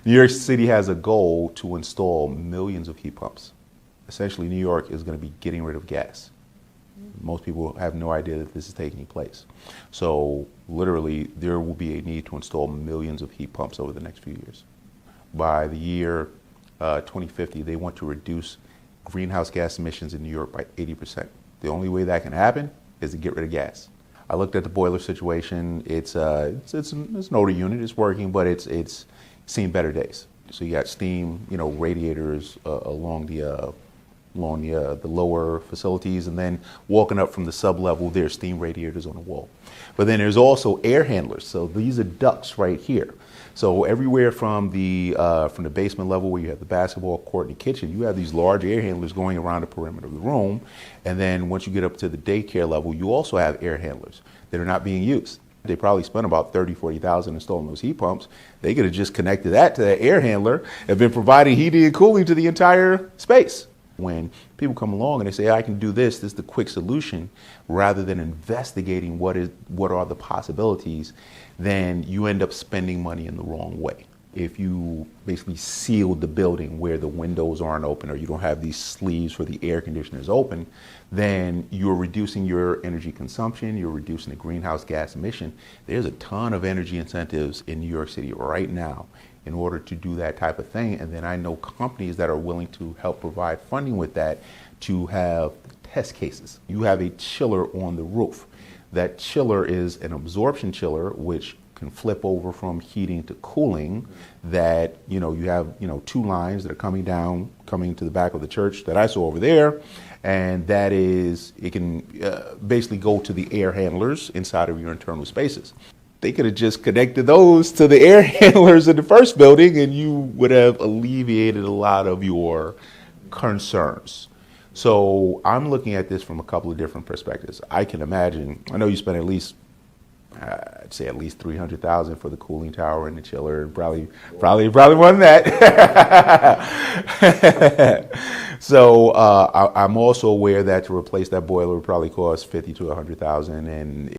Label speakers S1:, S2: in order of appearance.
S1: New York City has a goal to install millions of heat pumps. Essentially, New York is going to be getting rid of gas. Most people have no idea that this is taking place. So literally, there will be a need to install millions of heat pumps over the next few years. By the year 2050, they want to reduce greenhouse gas emissions in New York by 80%. The only way that can happen is to get rid of gas. I looked at the boiler situation. It's an older unit. It's working, but it's seen better days. So you got steam, radiators along the lower facilities, and then walking up from the sub-level, there's steam radiators on the wall. But then there's also air handlers. So these are ducts right here. So everywhere from the basement level where you have the basketball court and the kitchen, you have these large air handlers going around the perimeter of the room. And then once you get up to the daycare level, you also have air handlers that are not being used. They probably spent about $30,000, $40,000 installing those heat pumps. They could have just connected that to that air handler and been providing heating and cooling to the entire space. When people come along and they say, I can do this is the quick solution, rather than investigating what are the possibilities, then you end up spending money in the wrong way. If you basically seal the building where the windows aren't open, or you don't have these sleeves where the air conditioner is open, then you're reducing your energy consumption, you're reducing the greenhouse gas emission. There's a ton of energy incentives in New York City right now in order to do that type of thing. And then I know companies that are willing to help provide funding with that to have test cases. You have a chiller on the roof. That chiller is an absorption chiller, which can flip over from heating to cooling. That, you have, two lines that are coming to the back of the church that I saw over there. And that is, it can basically go to the air handlers inside of your internal spaces. They could have just connected those to the air handlers in the first building, and you would have alleviated a lot of your concerns. So I'm looking at this from a couple of different perspectives. I can imagine, I know you spent at least $300,000 for the cooling tower and the chiller, and probably more than that. So I'm also aware that to replace that boiler would probably cost $50,000 to $100,000, and